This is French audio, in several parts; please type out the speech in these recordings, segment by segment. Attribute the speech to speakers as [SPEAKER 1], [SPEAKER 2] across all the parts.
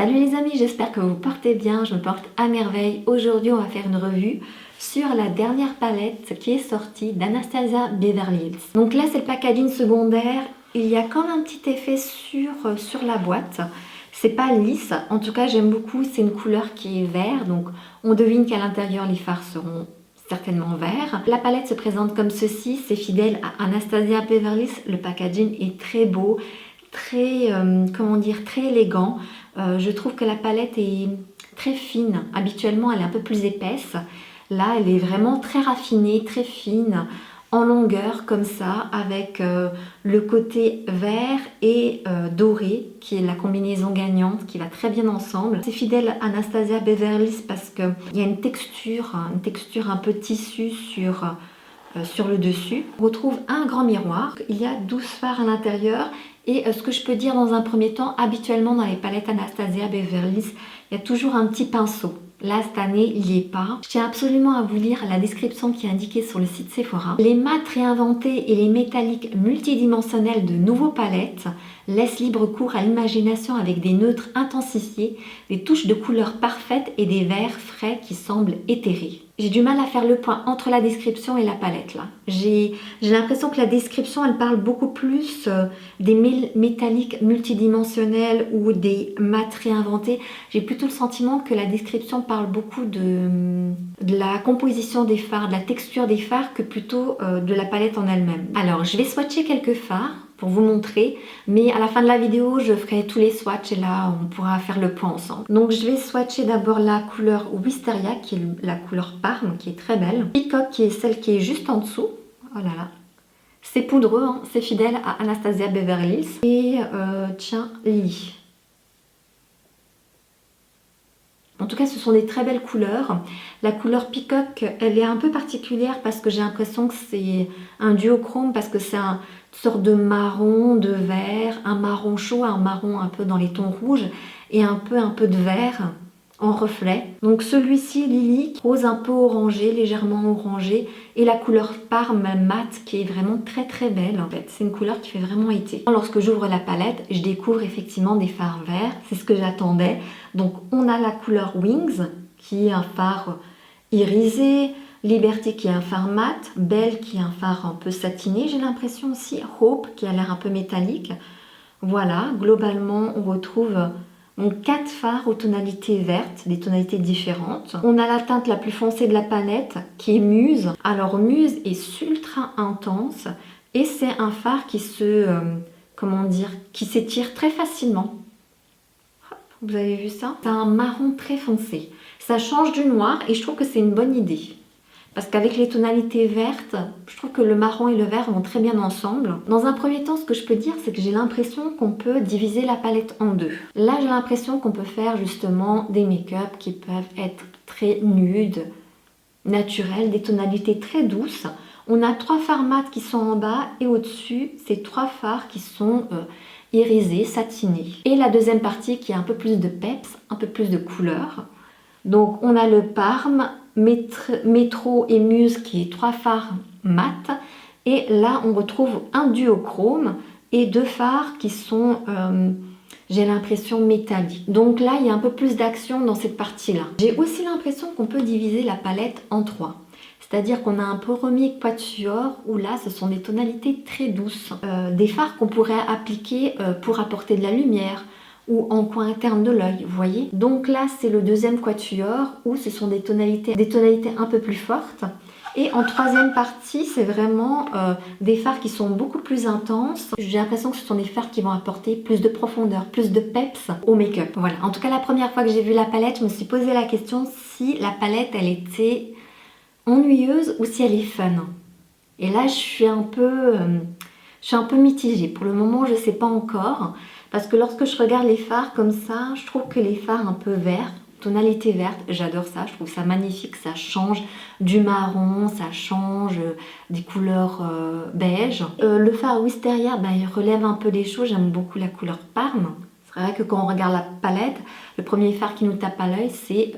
[SPEAKER 1] Salut les amis, j'espère que vous portez bien, je me porte à merveille. Aujourd'hui on va faire une revue sur la dernière palette qui est sortie d'Anastasia Beverly Hills. Donc là c'est le packaging secondaire, il y a quand même un petit effet sur la boîte. C'est pas lisse, en tout cas j'aime beaucoup, c'est une couleur qui est vert, donc on devine qu'à l'intérieur les fards seront certainement verts. La palette se présente comme ceci, c'est fidèle à Anastasia Beverly Hills, le packaging est très beau, très, comment dire, très élégant. Je trouve que la palette est très fine. Habituellement, elle est un peu plus épaisse. Là, elle est vraiment très raffinée, très fine, en longueur comme ça, avec le côté vert et doré, qui est la combinaison gagnante, qui va très bien ensemble. C'est fidèle à Anastasia Beverly Hills parce qu'il y a une texture un peu tissu sur le dessus. On retrouve un grand miroir. Il y a 12 fards à l'intérieur. Et ce que je peux dire dans un premier temps, habituellement dans les palettes Anastasia Beverly Hills, il y a toujours un petit pinceau. Là, cette année, il n'y est pas. Je tiens absolument à vous lire la description qui est indiquée sur le site Sephora. Les mats réinventés et les métalliques multidimensionnels de nouveaux palettes laissent libre cours à l'imagination avec des neutres intensifiés, des touches de couleurs parfaites et des verts frais qui semblent éthérés. J'ai du mal à faire le point entre la description et la palette là. J'ai l'impression que la description elle parle beaucoup plus des métalliques multidimensionnels ou des mats réinventés. J'ai plutôt le sentiment que la description parle beaucoup de la composition des fards, de la texture des fards que plutôt de la palette en elle-même. Alors je vais swatcher quelques fards pour vous montrer, mais à la fin de la vidéo je ferai tous les swatchs et là on pourra faire le point ensemble. Donc je vais swatcher d'abord la couleur Wisteria qui est la couleur Parme qui est très belle, Peacock qui est celle qui est juste en dessous, oh là là, c'est poudreux, hein. C'est fidèle à Anastasia Beverly Hills, et tiens, Lily. En tout cas, ce sont des très belles couleurs. La couleur Peacock, elle est un peu particulière parce que j'ai l'impression que c'est un duochrome, parce que c'est une sorte de marron, de vert, un marron chaud, un marron un peu dans les tons rouges et un peu de vert en reflet. Donc celui-ci, Lily, rose un peu orangé, légèrement orangé, et la couleur Parme mat qui est vraiment très très belle en fait. C'est une couleur qui fait vraiment été. Lorsque j'ouvre la palette, je découvre effectivement des fards verts, c'est ce que j'attendais. Donc on a la couleur Wings qui est un fard irisé, Liberty qui est un fard mat, Belle qui est un fard un peu satiné, j'ai l'impression aussi, Hope qui a l'air un peu métallique. Voilà, globalement on retrouve donc 4 fards aux tonalités vertes, des tonalités différentes. On a la teinte la plus foncée de la palette qui est Muse. Alors Muse est ultra intense et c'est un fard qui qui s'étire très facilement. Vous avez vu ça? C'est un marron très foncé. Ça change du noir et je trouve que c'est une bonne idée. Parce qu'avec les tonalités vertes, je trouve que le marron et le vert vont très bien ensemble. Dans un premier temps, ce que je peux dire, c'est que j'ai l'impression qu'on peut diviser la palette en deux. Là, j'ai l'impression qu'on peut faire justement des make-up qui peuvent être très nudes, naturels, des tonalités très douces. On a 3 fards mat qui sont en bas et au-dessus, c'est 3 fards qui sont irisés, satinés. Et la deuxième partie qui a un peu plus de peps, un peu plus de couleur. Donc on a le Parme, Métro et Muse qui est 3 fards mat. Et là on retrouve un duochrome et 2 fards qui sont, j'ai l'impression, métalliques. Donc là il y a un peu plus d'action dans cette partie-là. J'ai aussi l'impression qu'on peut diviser la palette en 3. C'est-à-dire qu'on a un premier quatuor où là ce sont des tonalités très douces. Des fards qu'on pourrait appliquer pour apporter de la lumière ou en coin interne de l'œil, vous voyez. Donc là c'est le deuxième quatuor où ce sont des tonalités un peu plus fortes. Et en troisième partie c'est vraiment des fards qui sont beaucoup plus intenses. J'ai l'impression que ce sont des fards qui vont apporter plus de profondeur, plus de peps au make-up. Voilà, en tout cas la première fois que j'ai vu la palette, je me suis posé la question si la palette elle était ennuyeuse ou si elle est fun. Et là je suis un peu mitigée. Pour le moment je ne sais pas encore. Parce que lorsque je regarde les fards comme ça, je trouve que les fards un peu verts, tonalité verte, j'adore ça, je trouve ça magnifique, ça change du marron, ça change des couleurs beige. Le fard Wisteria, il relève un peu des choses, j'aime beaucoup la couleur Parme. C'est vrai que quand on regarde la palette, le premier fard qui nous tape à l'œil, c'est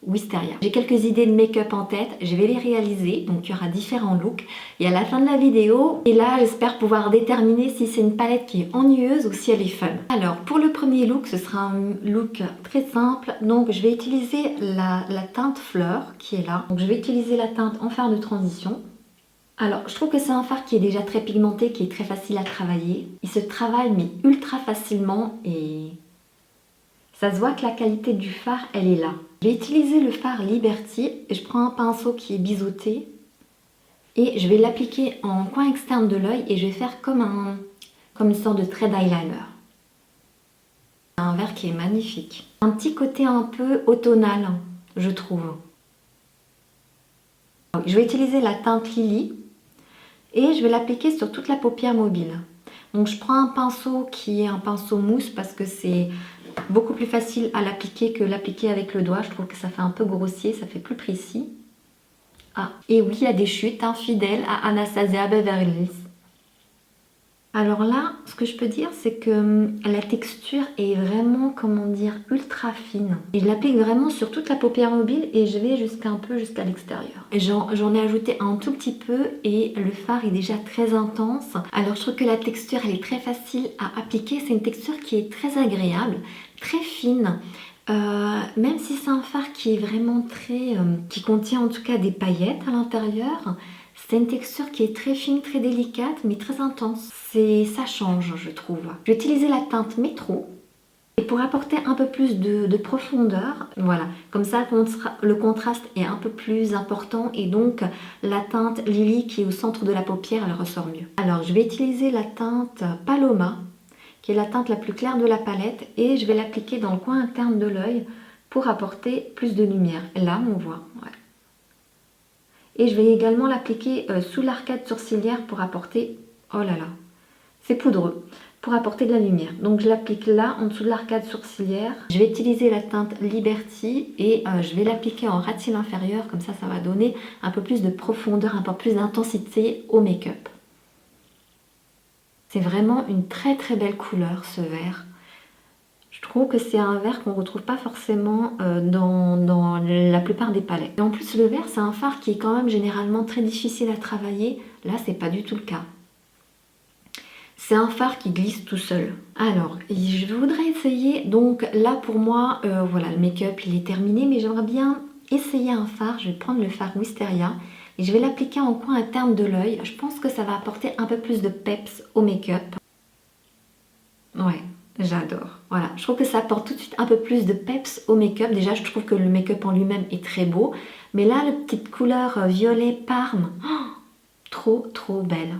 [SPEAKER 1] Wisteria. J'ai quelques idées de make-up en tête, je vais les réaliser, donc il y aura différents looks. Et à la fin de la vidéo, et là j'espère pouvoir déterminer si c'est une palette qui est ennuyeuse ou si elle est fun. Alors pour le premier look, ce sera un look très simple, donc je vais utiliser la teinte fleur qui est là. Donc je vais utiliser la teinte en fard de transition. Alors, je trouve que c'est un fard qui est déjà très pigmenté, qui est très facile à travailler. Il se travaille mais ultra facilement et ça se voit que la qualité du fard, elle est là. Je vais utiliser le fard Liberty et je prends un pinceau qui est biseauté et je vais l'appliquer en coin externe de l'œil et je vais faire comme une sorte de trait d'eyeliner. Un vert qui est magnifique. Un petit côté un peu automnal, je trouve. Je vais utiliser la teinte Lily et je vais l'appliquer sur toute la paupière mobile. Donc je prends un pinceau qui est un pinceau mousse parce que c'est beaucoup plus facile à l'appliquer que l'appliquer avec le doigt. Je trouve que ça fait un peu grossier, ça fait plus précis. Ah, et oui, il y a des chutes, fidèles à Anastasia Beverly Hills. Alors là, ce que je peux dire, c'est que la texture est vraiment, comment dire, ultra fine. Et je l'applique vraiment sur toute la paupière mobile et je vais un peu jusqu'à l'extérieur. J'en ai ajouté un tout petit peu et le fard est déjà très intense. Alors je trouve que la texture, elle est très facile à appliquer. C'est une texture qui est très agréable, très fine. Même si c'est un fard qui est vraiment très... qui contient en tout cas des paillettes à l'intérieur, c'est une texture qui est très fine, très délicate, mais très intense. Ça change, je trouve. Je vais utiliser la teinte Métro. Et pour apporter un peu plus de profondeur, voilà, comme ça le contraste est un peu plus important et donc la teinte Lily qui est au centre de la paupière, elle ressort mieux. Alors, je vais utiliser la teinte Paloma, qui est la teinte la plus claire de la palette, et je vais l'appliquer dans le coin interne de l'œil pour apporter plus de lumière. Là, on voit, ouais. Et je vais également l'appliquer sous l'arcade sourcilière pour apporter, oh là là, c'est poudreux, pour apporter de la lumière. Donc je l'applique là, en dessous de l'arcade sourcilière. Je vais utiliser la teinte Liberty et je vais l'appliquer en ras de cils inférieur, comme ça va donner un peu plus de profondeur, un peu plus d'intensité au make-up. C'est vraiment une très très belle couleur ce vert. Je trouve que c'est un vert qu'on ne retrouve pas forcément dans la plupart des palettes. Et en plus le vert, c'est un fard qui est quand même généralement très difficile à travailler. Là, c'est pas du tout le cas. C'est un fard qui glisse tout seul. Alors, je voudrais essayer, donc là pour moi, voilà, le make-up il est terminé, mais j'aimerais bien essayer un fard. Je vais prendre le fard Wisteria et je vais l'appliquer en coin interne de l'œil. Je pense que ça va apporter un peu plus de peps au make-up. Ouais. J'adore. Voilà, je trouve que ça apporte tout de suite un peu plus de peps au make-up. Déjà, je trouve que le make-up en lui-même est très beau. Mais là, la petite couleur violet parme, oh, trop trop belle.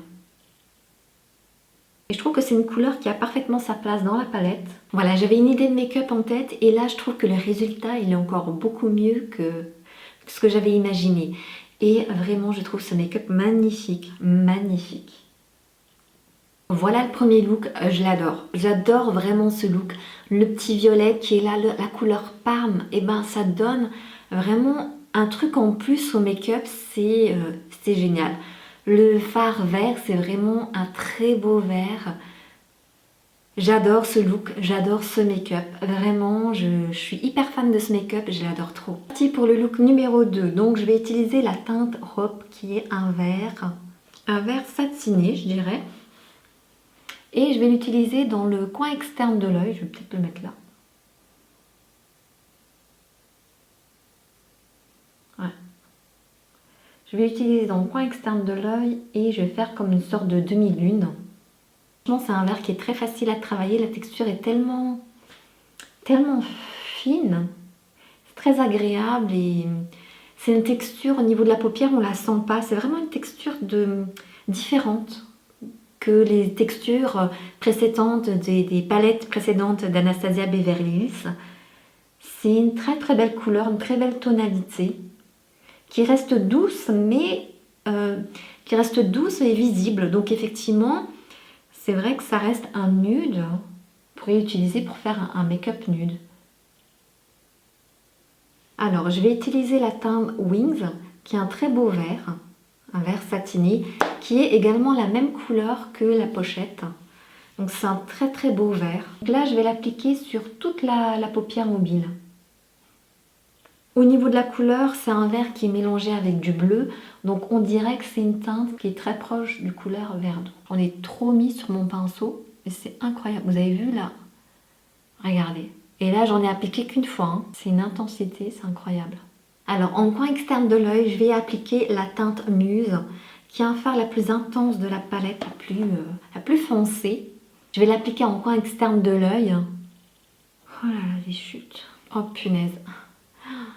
[SPEAKER 1] Et je trouve que c'est une couleur qui a parfaitement sa place dans la palette. Voilà, j'avais une idée de make-up en tête et là, je trouve que le résultat, il est encore beaucoup mieux que ce que j'avais imaginé. Et vraiment, je trouve ce make-up magnifique, magnifique. Voilà le premier look, je l'adore. J'adore vraiment ce look. Le petit violet qui est là, la couleur parme, et ben ça donne vraiment un truc en plus au make-up, c'est génial. Le fard vert, c'est vraiment un très beau vert. J'adore ce look, j'adore ce make-up. Vraiment, je suis hyper fan de ce make-up, je l'adore trop. Parti pour le look numéro 2, donc je vais utiliser la teinte Hope qui est un vert satiné, je dirais. Et je vais l'utiliser dans le coin externe de l'œil. Je vais peut-être le mettre là. Ouais. Je vais l'utiliser dans le coin externe de l'œil et je vais faire comme une sorte de demi-lune. Franchement, c'est un vert qui est très facile à travailler. La texture est tellement fine. C'est très agréable et c'est une texture au niveau de la paupière, on ne la sent pas. C'est vraiment une texture différente que les textures précédentes des palettes précédentes d'Anastasia Beverly Hills. C'est une très très belle couleur, une très belle tonalité qui reste douce mais et visible. Donc effectivement, c'est vrai que ça reste un nude. Vous pourriez l'utiliser pour faire un make-up nude. Alors, je vais utiliser la teinte Wings, qui est un très beau vert, un vert satiné, qui est également la même couleur que la pochette. Donc c'est un très très beau vert. Donc là, je vais l'appliquer sur toute la paupière mobile. Au niveau de la couleur, c'est un vert qui est mélangé avec du bleu. Donc on dirait que c'est une teinte qui est très proche du couleur vert d'eau. J'en ai trop mis sur mon pinceau. Mais c'est incroyable. Vous avez vu là? Regardez. Et là, j'en ai appliqué qu'une fois. Hein. C'est une intensité, c'est incroyable. Alors, en coin externe de l'œil, je vais appliquer la teinte Muse, qui est un fard la plus intense de la palette, la plus foncée. Je vais l'appliquer en coin externe de l'œil. Oh là là, les chutes. Oh punaise.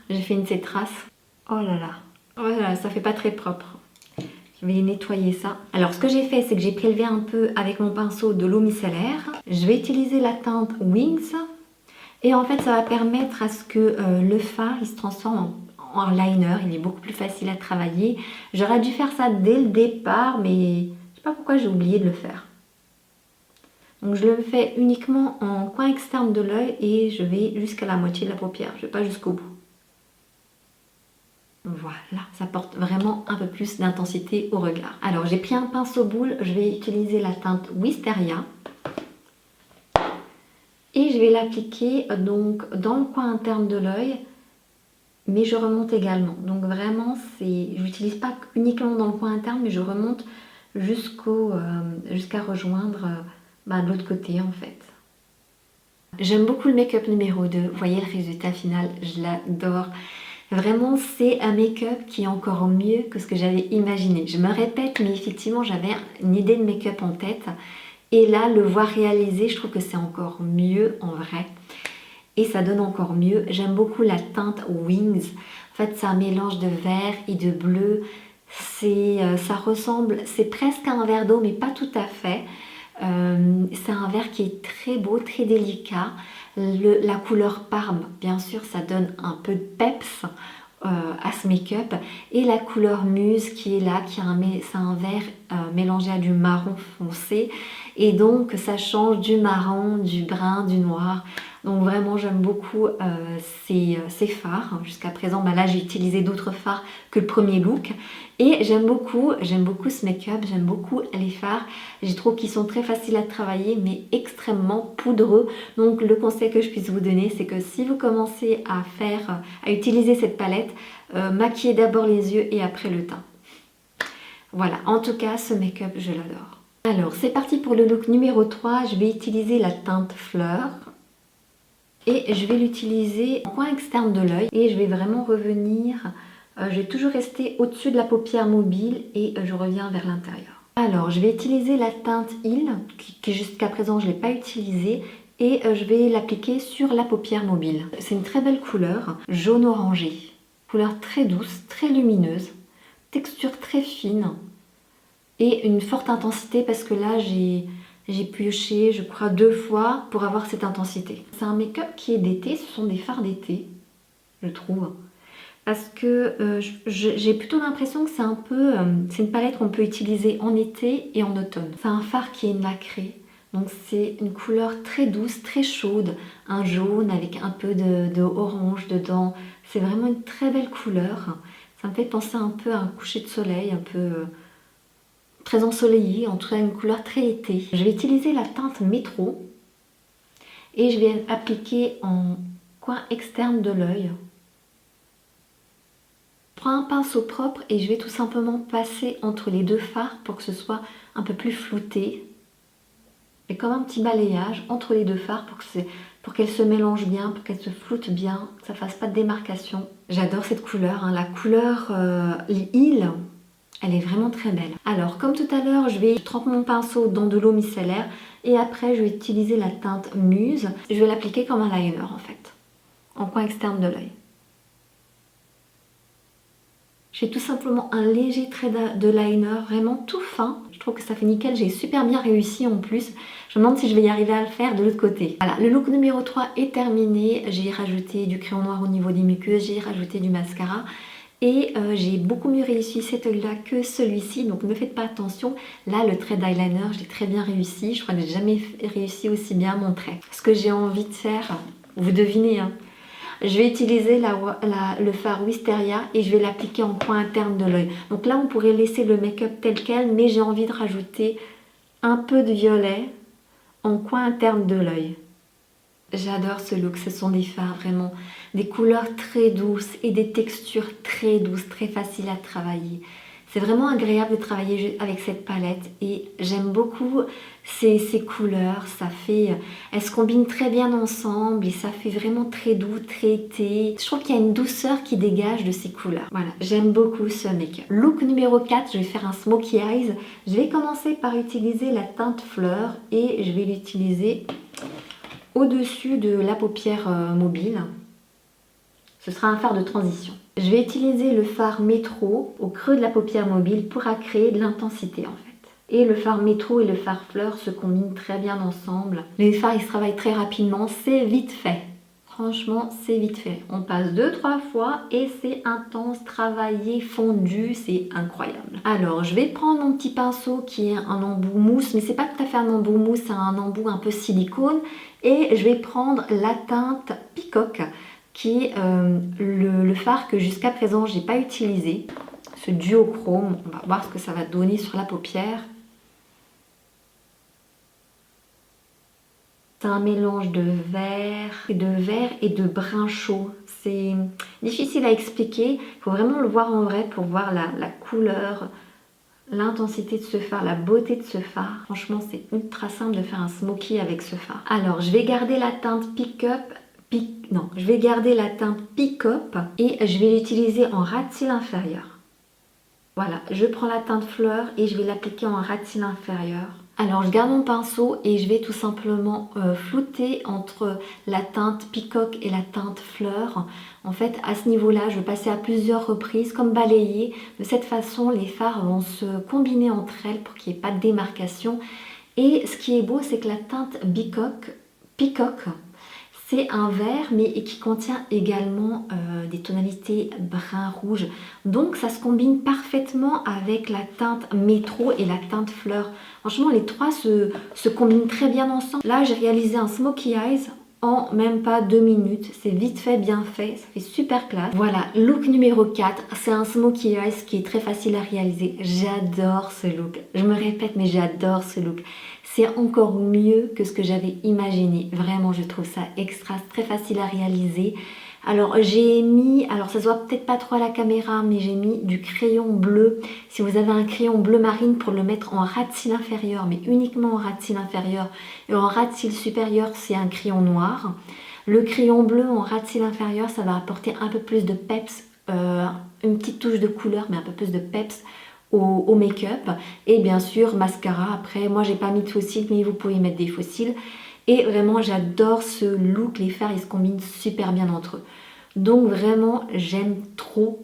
[SPEAKER 1] J'ai fait une trace. Oh là là. Oh là là, ça fait pas très propre. Je vais nettoyer ça. Alors, ce que j'ai fait, c'est que j'ai prélevé un peu avec mon pinceau de l'eau micellaire. Je vais utiliser la teinte Wings. Et en fait, ça va permettre à ce que le fard, il se transforme en liner. Il est beaucoup plus facile à travailler. J'aurais dû faire ça dès le départ, mais je sais pas pourquoi j'ai oublié de le faire. Donc, je le fais uniquement en coin externe de l'œil et je vais jusqu'à la moitié de la paupière. Je ne vais pas jusqu'au bout. Voilà, ça porte vraiment un peu plus d'intensité au regard. Alors, j'ai pris un pinceau boule. Je vais utiliser la teinte Wisteria. Et je vais l'appliquer donc dans le coin interne de l'œil, mais je remonte également. Donc vraiment, je n'utilise pas uniquement dans le coin interne, mais je remonte jusqu'à rejoindre de l'autre côté en fait. J'aime beaucoup le make-up numéro 2. Vous voyez le résultat final, je l'adore. Vraiment, c'est un make-up qui est encore mieux que ce que j'avais imaginé. Je me répète, mais effectivement, j'avais une idée de make-up en tête. Et là, le voir réalisé, je trouve que c'est encore mieux en vrai. Et ça donne encore mieux. J'aime beaucoup la teinte Wings. En fait, c'est un mélange de vert et de bleu. Ça ressemble, c'est presque un verre d'eau, mais pas tout à fait. C'est un vert qui est très beau, très délicat. La couleur Parme, bien sûr, ça donne un peu de peps à ce make-up. Et la couleur Muse qui est là, c'est un vert mélangé à du marron foncé. Et donc, ça change du marron, du brun, du noir. Donc vraiment, j'aime beaucoup ces fards. Jusqu'à présent, là, j'ai utilisé d'autres fards que le premier look. Et j'aime beaucoup ce make-up, j'aime beaucoup les fards. Je trouve qu'ils sont très faciles à travailler, mais extrêmement poudreux. Donc le conseil que je puisse vous donner, c'est que si vous commencez à utiliser cette palette, maquillez d'abord les yeux et après le teint. Voilà, en tout cas, ce make-up, je l'adore. Alors, c'est parti pour le look numéro 3. Je vais utiliser la teinte Fleur. Et je vais l'utiliser en coin externe de l'œil. Et je vais vraiment revenir... je vais toujours rester au-dessus de la paupière mobile et je reviens vers l'intérieur. Alors, je vais utiliser la teinte Heal, qui jusqu'à présent, je ne l'ai pas utilisée. Et je vais l'appliquer sur la paupière mobile. C'est une très belle couleur, jaune orangé. Couleur très douce, très lumineuse. Texture très fine. Et une forte intensité parce que là, j'ai pioché, je crois, 2 fois pour avoir cette intensité. C'est un make-up qui est d'été, ce sont des fards d'été, je trouve. Parce que j'ai plutôt l'impression que c'est une palette qu'on peut utiliser en été et en automne. C'est un fard qui est nacré, donc c'est une couleur très douce, très chaude, un jaune avec un peu de orange dedans. C'est vraiment une très belle couleur. Ça me fait penser un peu à un coucher de soleil, un peu très ensoleillé, en tout cas une couleur très été. Je vais utiliser la teinte Métro et je vais appliquer en coin externe de l'œil. Je prends un pinceau propre et je vais tout simplement passer entre les deux fards pour que ce soit un peu plus flouté. Et comme un petit balayage entre les deux fards pour qu'elles se mélangent bien, pour qu'elles se floutent bien, que ça ne fasse pas de démarcation. J'adore cette couleur, hein. La couleur Heal, elle est vraiment très belle. Alors, comme tout à l'heure, je trempe mon pinceau dans de l'eau micellaire et après, je vais utiliser la teinte Muse. Je vais l'appliquer comme un liner en fait, en coin externe de l'œil. J'ai tout simplement un léger trait de liner, vraiment tout fin. Je trouve que ça fait nickel, j'ai super bien réussi en plus. Je me demande si je vais y arriver à le faire de l'autre côté. Voilà, le look numéro 3 est terminé. J'ai rajouté du crayon noir au niveau des muqueuses, j'ai rajouté du mascara. Et j'ai beaucoup mieux réussi cet œil là que celui-ci, donc ne faites pas attention. Là, le trait d'eyeliner, je l'ai très bien réussi. Je crois que j'ai jamais réussi aussi bien mon trait. Ce que j'ai envie de faire, vous devinez, hein. Je vais utiliser le fard Wisteria et je vais l'appliquer en coin interne de l'œil. Donc là, on pourrait laisser le make-up tel quel, mais j'ai envie de rajouter un peu de violet en coin interne de l'œil. J'adore ce look, ce sont des fards vraiment, des couleurs très douces et des textures très douces, très faciles à travailler. C'est vraiment agréable de travailler avec cette palette et j'aime beaucoup ces couleurs, elles se combinent très bien ensemble et ça fait vraiment très doux, très été. Je trouve qu'il y a une douceur qui dégage de ces couleurs. Voilà, j'aime beaucoup ce make-up. Look numéro 4, je vais faire un smokey eyes. Je vais commencer par utiliser la teinte fleur et je vais l'utiliser au-dessus de la paupière mobile. Ce sera un fard de transition. Je vais utiliser le fard métro au creux de la paupière mobile pour créer de l'intensité en fait. Et le fard métro et le fard fleur se combinent très bien ensemble. Les fards ils se travaillent très rapidement, c'est vite fait. Franchement, c'est vite fait. On passe 2-3 fois et c'est intense, travaillé, fondu, c'est incroyable. Alors, je vais prendre mon petit pinceau qui est un embout mousse, mais c'est pas tout à fait un embout mousse, c'est un embout un peu silicone. Et je vais prendre la teinte Peacock, qui est le fard que jusqu'à présent, j'ai pas utilisé. Ce duochrome, on va voir ce que ça va donner sur la paupière. C'est un mélange de vert et de brun chaud. C'est difficile à expliquer. Il faut vraiment le voir en vrai pour voir la couleur, l'intensité de ce fard, la beauté de ce fard. Franchement, c'est ultra simple de faire un smoky avec ce fard. Alors, je vais garder la teinte je vais garder la teinte Peacock et je vais l'utiliser en ras de cils inférieur. Voilà, je prends la teinte fleur et je vais l'appliquer en ras de cils inférieur. Alors je garde mon pinceau et je vais tout simplement flouter entre la teinte Peacock et la teinte fleur. En fait à ce niveau là je vais passer à plusieurs reprises comme balayer. De cette façon les fards vont se combiner entre elles pour qu'il n'y ait pas de démarcation. Et ce qui est beau c'est que la teinte Peacock c'est un vert mais qui contient également des tonalités brun-rouge. Donc ça se combine parfaitement avec la teinte métro et la teinte fleur. Franchement les trois se combinent très bien ensemble. Là j'ai réalisé un smokey eyes en même pas 2 minutes. C'est vite fait, bien fait, ça fait super classe. Voilà, look numéro 4, c'est un smokey eyes qui est très facile à réaliser. J'adore ce look. Je me répète mais j'adore ce look. C'est encore mieux que ce que j'avais imaginé. Vraiment, je trouve ça extra, très facile à réaliser. Alors, j'ai mis, alors ça se voit peut-être pas trop à la caméra, mais j'ai mis du crayon bleu. Si vous avez un crayon bleu marine pour le mettre en ras de cils inférieur, mais uniquement en ras de cils inférieur, et en ras de cils supérieur, c'est un crayon noir. Le crayon bleu en ras de cils inférieur, ça va apporter un peu plus de peps, une petite touche de couleur, mais un peu plus de peps au make-up. Et bien sûr mascara. Après moi j'ai pas mis de faux cils mais vous pouvez mettre des faux cils. Et vraiment j'adore ce look, les fards ils se combinent super bien entre eux. Donc vraiment j'aime trop.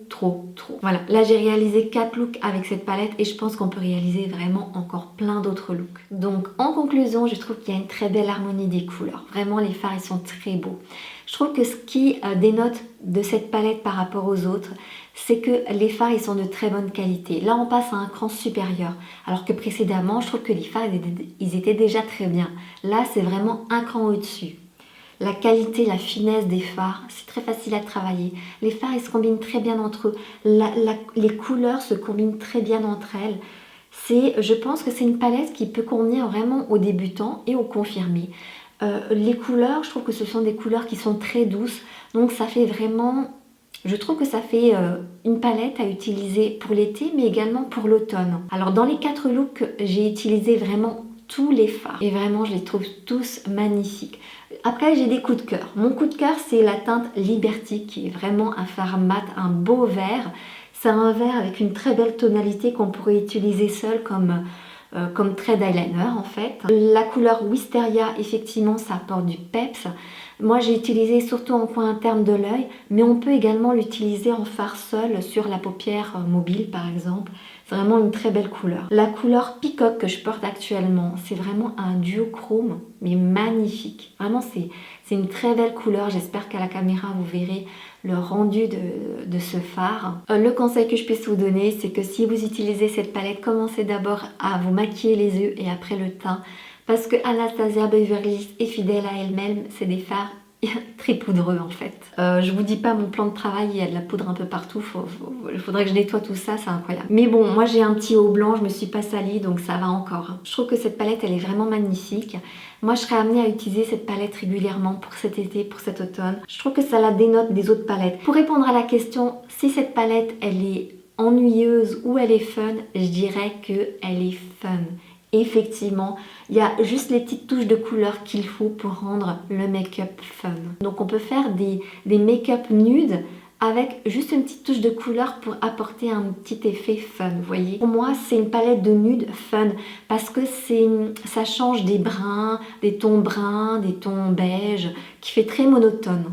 [SPEAKER 1] Voilà, là j'ai réalisé 4 looks avec cette palette et je pense qu'on peut réaliser vraiment encore plein d'autres looks. Donc en conclusion je trouve qu'il y a une très belle harmonie des couleurs. Vraiment les fards ils sont très beaux. Je trouve que ce qui dénote de cette palette par rapport aux autres, c'est que les fards ils sont de très bonne qualité. Là on passe à un cran supérieur, alors que précédemment je trouve que les fards ils étaient déjà très bien. Là c'est vraiment un cran au-dessus. La qualité, la finesse des fards, c'est très facile à travailler. Les fards ils se combinent très bien entre eux. Les couleurs se combinent très bien entre elles. Je pense que c'est une palette qui peut convenir vraiment aux débutants et aux confirmés. Les couleurs, je trouve que ce sont des couleurs qui sont très douces. Donc ça fait vraiment... Je trouve que ça fait une palette à utiliser pour l'été mais également pour l'automne. Alors dans les 4 looks, j'ai utilisé vraiment tous les fards et vraiment je les trouve tous magnifiques. Après j'ai des coups de cœur. Mon coup de cœur c'est la teinte Liberty qui est vraiment un fard mat, un beau vert. C'est un vert avec une très belle tonalité qu'on pourrait utiliser seul comme trait d'eyeliner en fait. La couleur Wisteria, effectivement ça apporte du peps. Moi j'ai utilisé surtout en coin interne de l'œil, mais on peut également l'utiliser en fard seul sur la paupière mobile par exemple. C'est vraiment une très belle couleur. La couleur Peacock que je porte actuellement, c'est vraiment un duochrome, mais magnifique. Vraiment c'est une très belle couleur. J'espère qu'à la caméra vous verrez le rendu de ce fard. Le conseil que je puisse vous donner, c'est que si vous utilisez cette palette, commencez d'abord à vous maquiller les yeux et après le teint. Parce que Anastasia Beverly Hills est fidèle à elle-même, c'est des fards très poudreux en fait. Je vous dis pas mon plan de travail, il y a de la poudre un peu partout, il faudrait que je nettoie tout ça, c'est incroyable. Mais bon, moi j'ai un petit haut blanc, je me suis pas salie donc ça va encore. Je trouve que cette palette elle est vraiment magnifique. Moi je serais amenée à utiliser cette palette régulièrement pour cet été, pour cet automne. Je trouve que ça la dénote des autres palettes. Pour répondre à la question si cette palette elle est ennuyeuse ou elle est fun, je dirais qu'elle est fun. Effectivement, il y a juste les petites touches de couleur qu'il faut pour rendre le make-up fun. Donc on peut faire des make-up nudes avec juste une petite touche de couleur pour apporter un petit effet fun, vous voyez. Pour moi, c'est une palette de nude fun parce que ça change des bruns, des tons bruns, des tons beige, qui fait très monotone.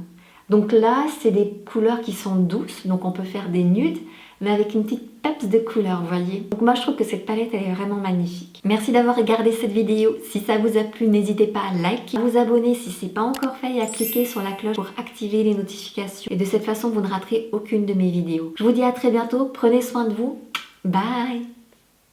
[SPEAKER 1] Donc là, c'est des couleurs qui sont douces, donc on peut faire des nudes, mais avec une petite peps de couleur, vous voyez. Donc moi, je trouve que cette palette, elle est vraiment magnifique. Merci d'avoir regardé cette vidéo. Si ça vous a plu, n'hésitez pas à liker, à vous abonner si ce n'est pas encore fait et à cliquer sur la cloche pour activer les notifications. Et de cette façon, vous ne raterez aucune de mes vidéos. Je vous dis à très bientôt. Prenez soin de vous. Bye!